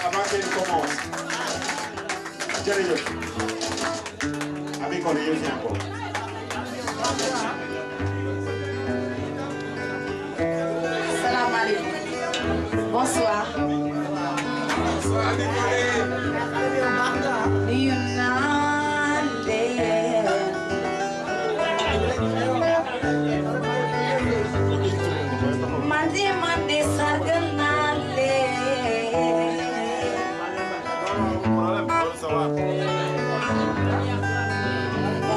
avant qu'elle commence. Jërëjëf. Ami Collé yow si encore. Salaamaaleykum. Bonsoir. Bonsoir Ami Collé. nuyu naa leen. man de sargal naa leen.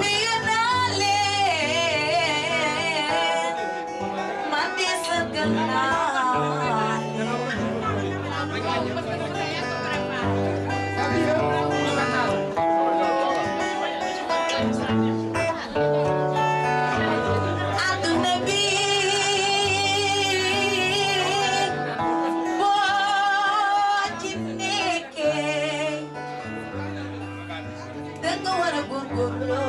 nuyu naa leen. man de sargal naa aduna bi boo ci nekkee danga war a góorgóorlu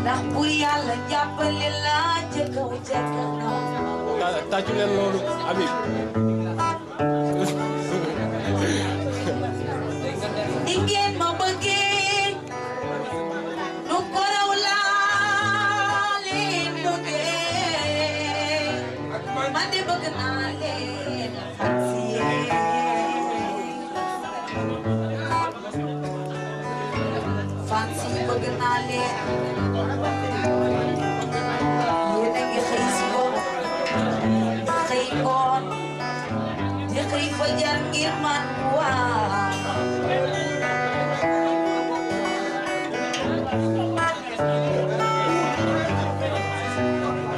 ndax bu Yàlla jàppale la ca kaw ca kanam tàccu leen loolu Habib ingeen ma bëggee nu ko raw laa leen bëggee man de bëgg naa leen fansi bëgg naa leen yéen a ngi xëy suba xëy ngoon di xëy fajar ngir man waa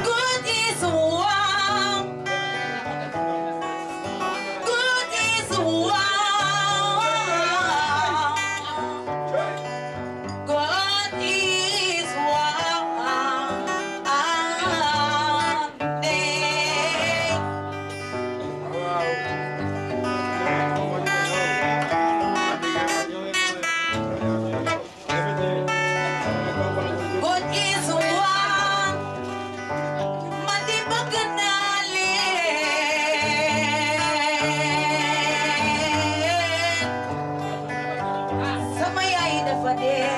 good is wow good is wow God is God is one. Madi bëgg naa leen. Sama yaay dafa dee.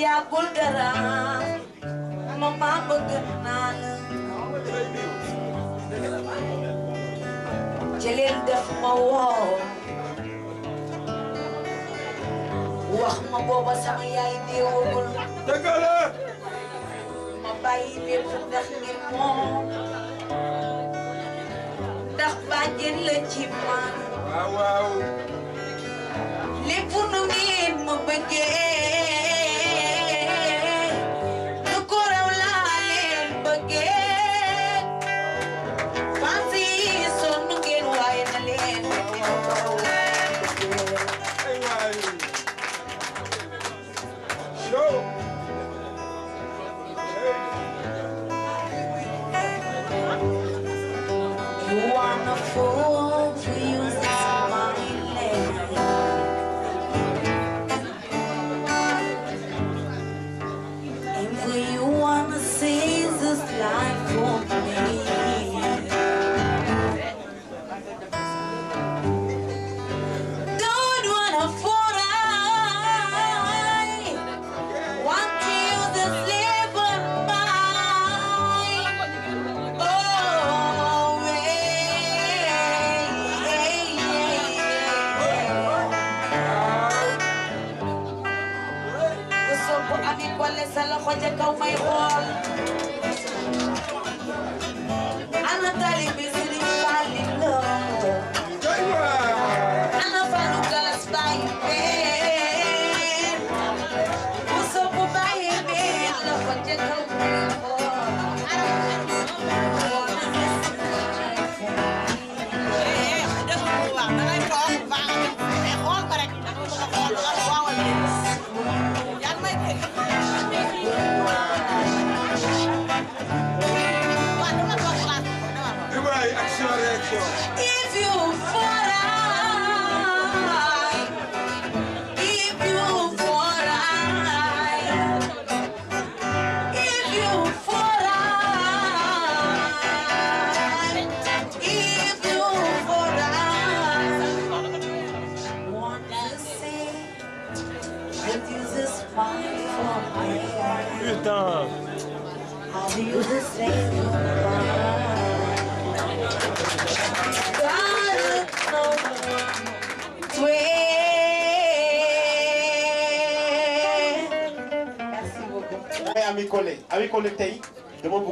Yàggul dara. Mama bëgg naa la. Jëleel def ma woo. wax ma booba sama yaay deewagul. Dëgg la. ma bàyyi lépp ndax ngir moom. ndax bàjjen la ci man. waaw waaw. lépp nu ngeen ma bëggee. lu ko raw laa leen bëggee. fansi sonn ngeen waaye na leen. You wanna fool for using my name. And for you wanna seize this life for me. Don't wanna fool I want to use this labor mine. Oh, ku Ami Collé sa loxo ca kaw may xool. ana taalibe Sëriñ Fallilu ana Fallu Galas Baye Mbeen ku sopp Baye Mbeen loxo ca kaw may Putain. Have you the same Ami Collé tey dama bëgg